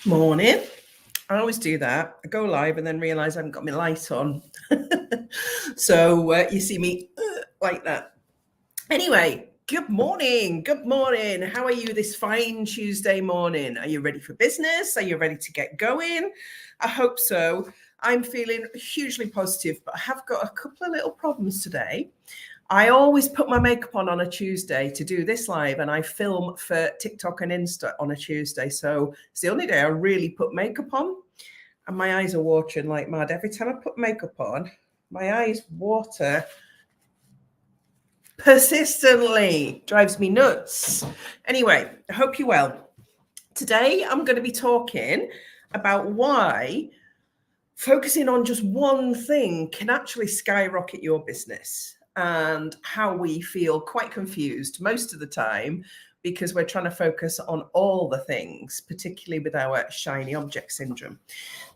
Morning. I always do that. I go live and then realize I haven't got my light on. So you see me like that. Anyway, good morning. Good morning. How are you this fine Tuesday morning? Are you ready for business? Are you ready to get going? I hope so. I'm feeling hugely positive, but I have got a couple of little problems today. I always put my makeup on a Tuesday to do this live, and I film for TikTok and Insta on a Tuesday. So it's the only day I really put makeup on, and my eyes are watering like mad. Every time I put makeup on, my eyes water persistently. Drives me nuts. Anyway, I hope you're well. Today, I'm going to be talking about why focusing on just one thing can actually skyrocket your business, and how we feel quite confused most of the time because we're trying to focus on all the things, particularly with our shiny object syndrome.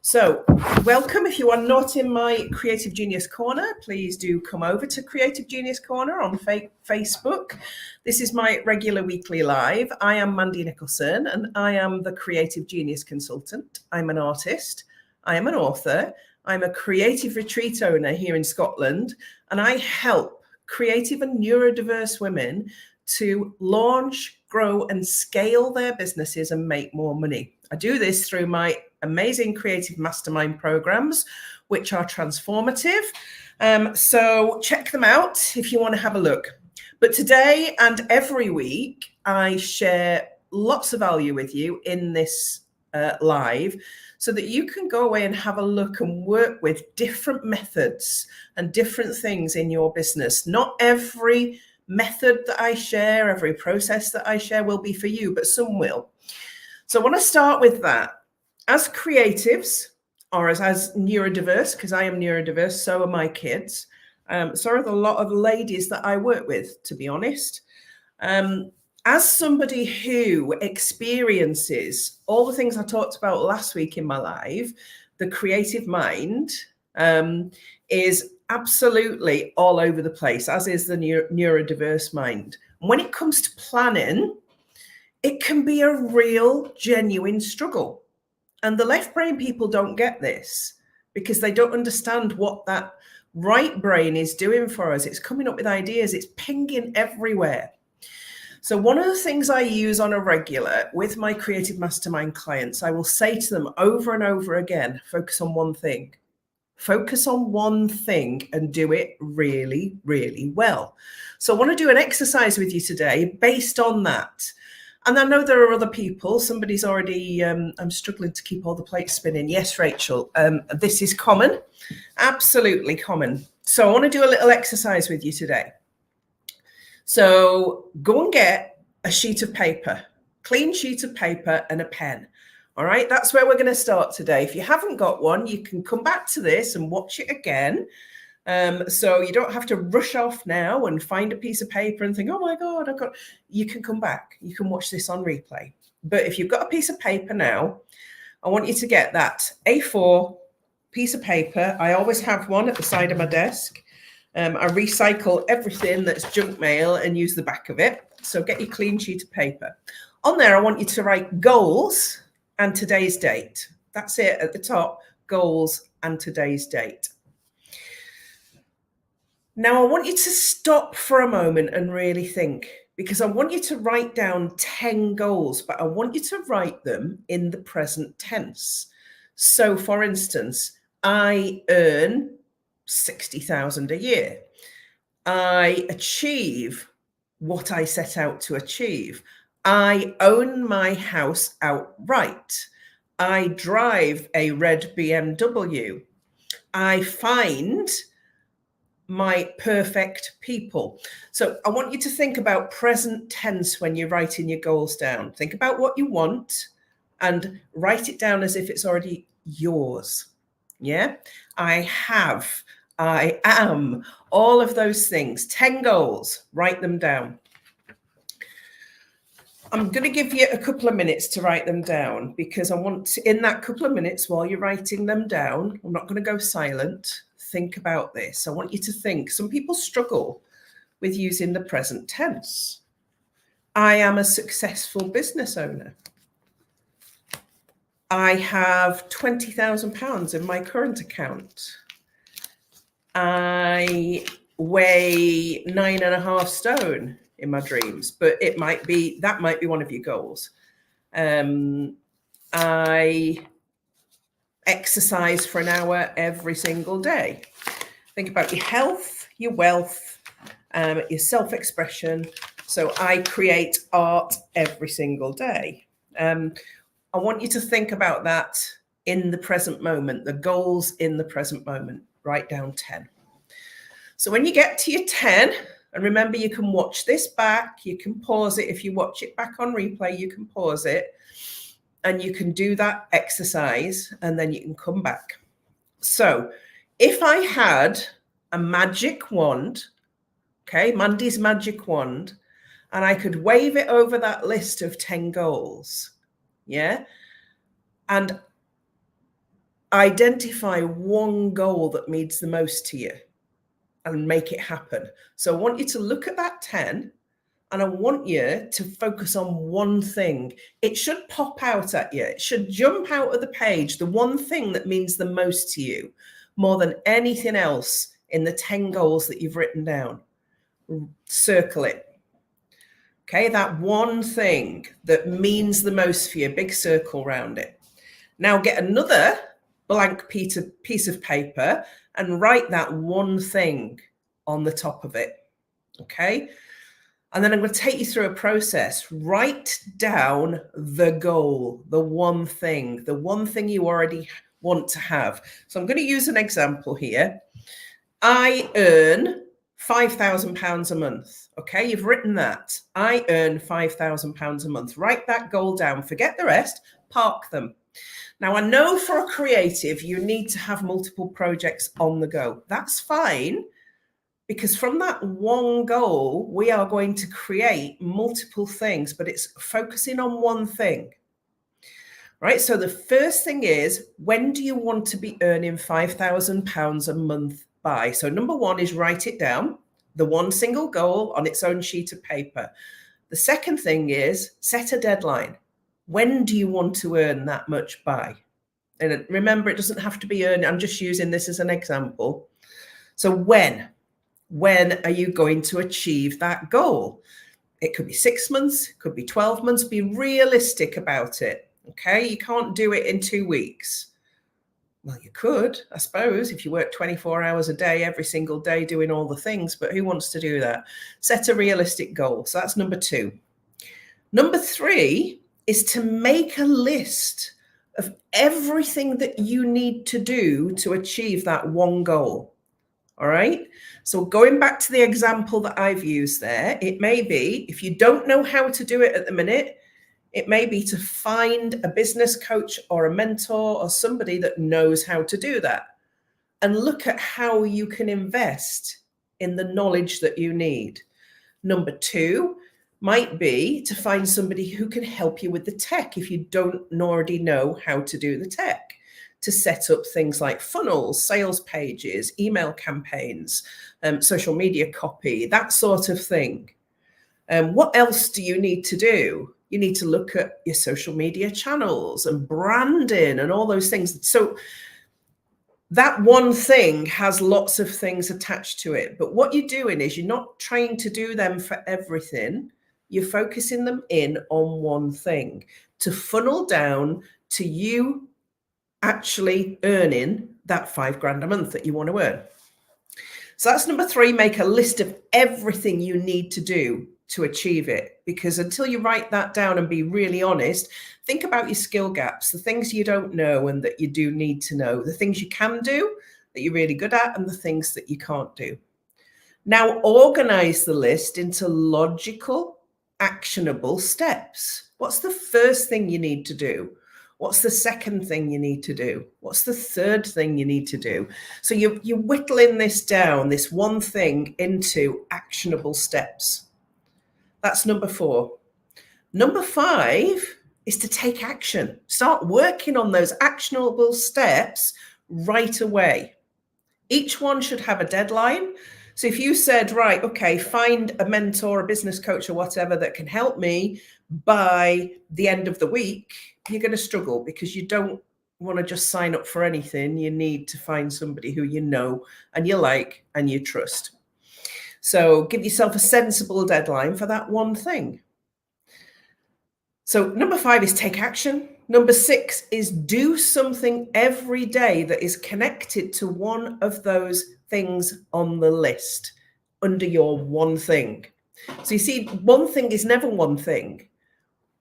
So welcome. If you are not in my Creative Genius Corner, please do come over to Creative Genius Corner on Facebook. This is my regular weekly live. I am Mandy Nicholson, and I am the Creative Genius Consultant. I'm an artist. I am an author. I'm a creative retreat owner here in Scotland, and I help creative and neurodiverse women to launch, grow, and scale their businesses and make more money. I do this through my amazing Creative Mastermind programs, which are transformative. So check them out if you want to have a look. But today and every week, I share lots of value with you in this live, so that you can go away and have a look and work with different methods and different things in your business. Not every method that I share, every process that I share will be for you, but some will. So I want to start with that. As creatives, or as neurodiverse, because I am neurodiverse, so are my kids. So are a lot of ladies that I work with, to be honest. As somebody who experiences all the things I talked about last week in my live, the creative mind is absolutely all over the place, as is the neurodiverse mind. When it comes to planning, it can be a real, genuine struggle. And the left brain people don't get this because they don't understand what that right brain is doing for us. It's coming up with ideas. It's pinging everywhere. So one of the things I use on a regular with my Creative Mastermind clients, I will say to them over and over again, focus on one thing. Focus on one thing and do it really, really well. So I want to do an exercise with you today based on that. And I know there are other people. Somebody's already, I'm struggling to keep all the plates spinning. Yes, Rachel, this is common, absolutely common. So I want to do a little exercise with you today. So go and get a sheet of paper, clean sheet of paper and a pen. All right, that's where we're going to start today. If you haven't got one, you can come back to this and watch it again. So you don't have to rush off now and find a piece of paper and think, oh my God, you can come back. You can watch this on replay. But if you've got a piece of paper now, I want you to get that A4 piece of paper. I always have one at the side of my desk. I recycle everything that's junk mail and use the back of it. So get your clean sheet of paper. On there, I want you to write goals and today's date. That's it at the top, goals and today's date. Now, I want you to stop for a moment and really think, because I want you to write down 10 goals, but I want you to write them in the present tense. So, for instance, I earn 60,000 a year. I achieve what I set out to achieve. I own my house outright. I drive a red BMW. I find my perfect people. So I want you to think about present tense when you're writing your goals down. Think about what you want and write it down as if it's already yours. Yeah, I have, I am, all of those things. 10 goals, write them down. I'm going to give you a couple of minutes to write them down, because I want to, in that couple of minutes while you're writing them down, I'm not going to go silent. Think about this. I want you to think. Some people struggle with using the present tense. I am a successful business owner. I have £20,000 in my current account. I weigh 9.5 stone in my dreams, but that might be one of your goals. I exercise for an hour every single day. Think about your health, your wealth, your self-expression. So I create art every single day. I want you to think about that in the present moment, the goals in the present moment. Write down 10. So when you get to your 10, and remember, you can watch this back, you can pause it. If you watch it back on replay, you can pause it and you can do that exercise and then you can come back. So if I had a magic wand, okay, Mandy's magic wand, and I could wave it over that list of 10 goals, yeah, and identify one goal that means the most to you and make it happen. So I want you to look at that 10 and I want you to focus on one thing. It should pop out at you. It should jump out of the page, the one thing that means the most to you, more than anything else in the 10 goals that you've written down. Circle it. Okay, that one thing that means the most for you, big circle around it. Now get another blank piece of paper and write that one thing on the top of it, okay? And then I'm going to take you through a process. Write down the goal, the one thing you already want to have. So I'm going to use an example here. I earn £5,000 a month. Okay, you've written that. I earn £5,000 a month. Write that goal down. Forget the rest. Park them. Now, I know for a creative, you need to have multiple projects on the go. That's fine, because from that one goal, we are going to create multiple things, but it's focusing on one thing. Right? So the first thing is, when do you want to be earning £5,000 a month by? So number one is write it down, the one single goal on its own sheet of paper. The second thing is set a deadline. When do you want to earn that much by? And remember, it doesn't have to be earned. I'm just using this as an example. So when are you going to achieve that goal? It could be 6 months, it could be 12 months. Be realistic about it. Okay, you can't do it in 2 weeks. Well, you could, I suppose, if you work 24 hours a day, every single day doing all the things, but who wants to do that? Set a realistic goal. So that's number 2. Number 3 is to make a list of everything that you need to do to achieve that one goal. All right. So going back to the example that I've used there, it may be, if you don't know how to do it at the minute, it may be to find a business coach or a mentor or somebody that knows how to do that and look at how you can invest in the knowledge that you need. Number 2 might be to find somebody who can help you with the tech if you don't already know how to do the tech, to set up things like funnels, sales pages, email campaigns, social media copy, that sort of thing. What else do you need to do? You need to look at your social media channels and branding and all those things. So that one thing has lots of things attached to it. But what you're doing is you're not trying to do them for everything. You're focusing them in on one thing to funnel down to you actually earning that £5,000 a month that you want to earn. So that's number 3, make a list of everything you need to do to achieve it. Because until you write that down and be really honest, think about your skill gaps, the things you don't know and that you do need to know, the things you can do that you're really good at and the things that you can't do. Now organize the list into logical, actionable steps. What's the first thing you need to do? What's the second thing you need to do? What's the third thing you need to do? So you're whittling this down, this one thing, into actionable steps. That's number 4. Number 5 is to take action. Start working on those actionable steps right away. Each one should have a deadline. So if you said, right, okay, find a mentor, a business coach or whatever that can help me by the end of the week, you're going to struggle because you don't want to just sign up for anything. You need to find somebody who you know and you like and you trust. So give yourself a sensible deadline for that one thing. So number 5 is take action. Number 6 is do something every day that is connected to one of those things on the list under your one thing. So you see, one thing is never one thing.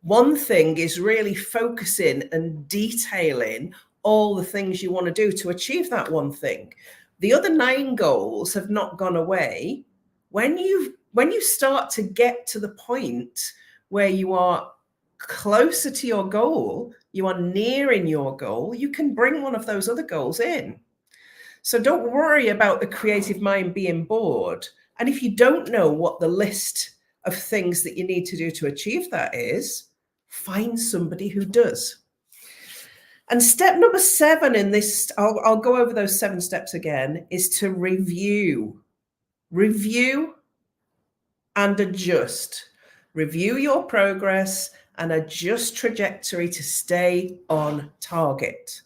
One thing is really focusing and detailing all the things you want to do to achieve that one thing. The other 9 goals have not gone away. When you start to get to the point where you are closer to your goal, you are nearing your goal, you can bring one of those other goals in. So don't worry about the creative mind being bored. And if you don't know what the list of things that you need to do to achieve that is, find somebody who does. And step number 7 in this, I'll go over those 7 steps again, is to review. Review and adjust. Review your progress and adjust trajectory to stay on target.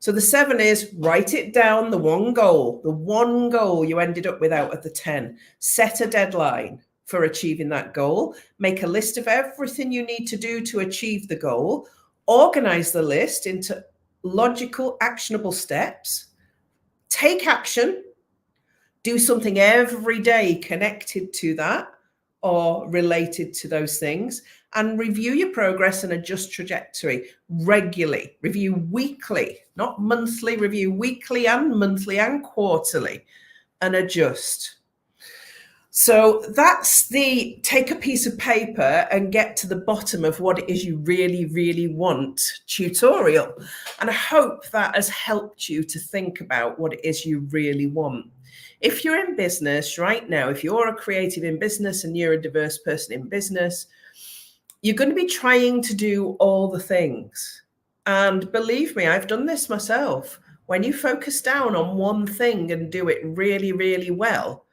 So the 7 is write it down, the one goal you ended up with out of the 10. Set a deadline for achieving that goal. Make a list of everything you need to do to achieve the goal. Organize the list into logical, actionable steps. Take action. Do something every day connected to that or related to those things, and review your progress and adjust trajectory regularly. Review weekly, not monthly. Review weekly and monthly and quarterly, and adjust. So that's the take a piece of paper and get to the bottom of what it is you really, really want tutorial. And I hope that has helped you to think about what it is you really want. If you're in business right now, if you're a creative in business and you're a diverse person in business, you're going to be trying to do all the things. And believe me, I've done this myself. When you focus down on one thing and do it really, really well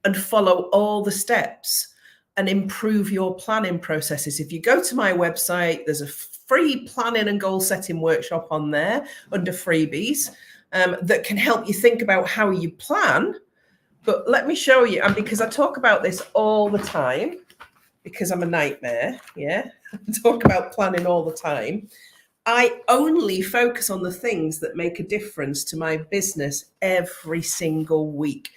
and follow all the steps and improve your planning processes. If you go to my website, there's a free planning and goal setting workshop on there under freebies that can help you think about how you plan. But let me show you, and because I talk about this all the time, because I'm a nightmare, I talk about planning all the time. I only focus on the things that make a difference to my business every single week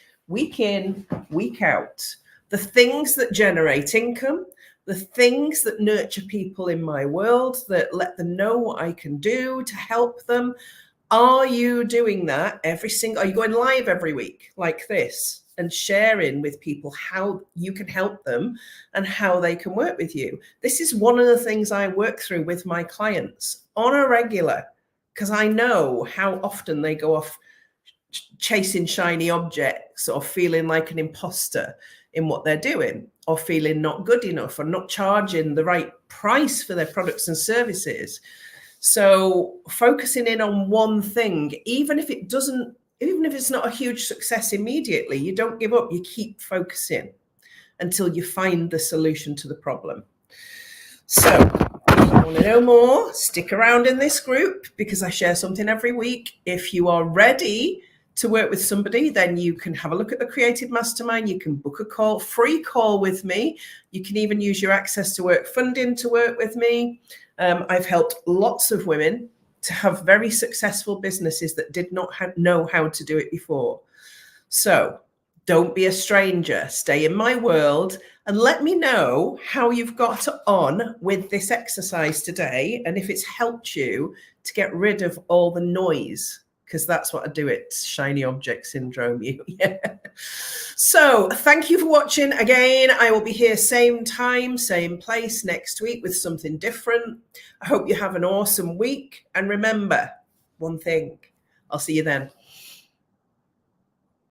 in, week out. The things that generate income, the things that nurture people in my world, that let them know what I can do to help them. Are you doing that are you going live every week like this and sharing with people how you can help them and how they can work with you? This is one of the things I work through with my clients on a regular, because I know how often they go off chasing shiny objects or feeling like an imposter in what they're doing, or feeling not good enough, or not charging the right price for their products and services. So focusing in on one thing, even if it's not a huge success immediately, you don't give up, you keep focusing until you find the solution to the problem. So if you want to know more, stick around in this group because I share something every week. If you are ready to work with somebody, then you can have a look at the Creative Mastermind. You can book a free call with me. You can even use your Access to Work funding to work with me. I've helped lots of women to have very successful businesses that did not know how to do it before. So don't be a stranger. Stay in my world and let me know how you've got on with this exercise today and if it's helped you to get rid of all the noise, because that's what I do. It's shiny object syndrome. So thank you for watching. Again, I will be here same time, same place next week with something different. I hope you have an awesome week. And remember one thing, I'll see you then.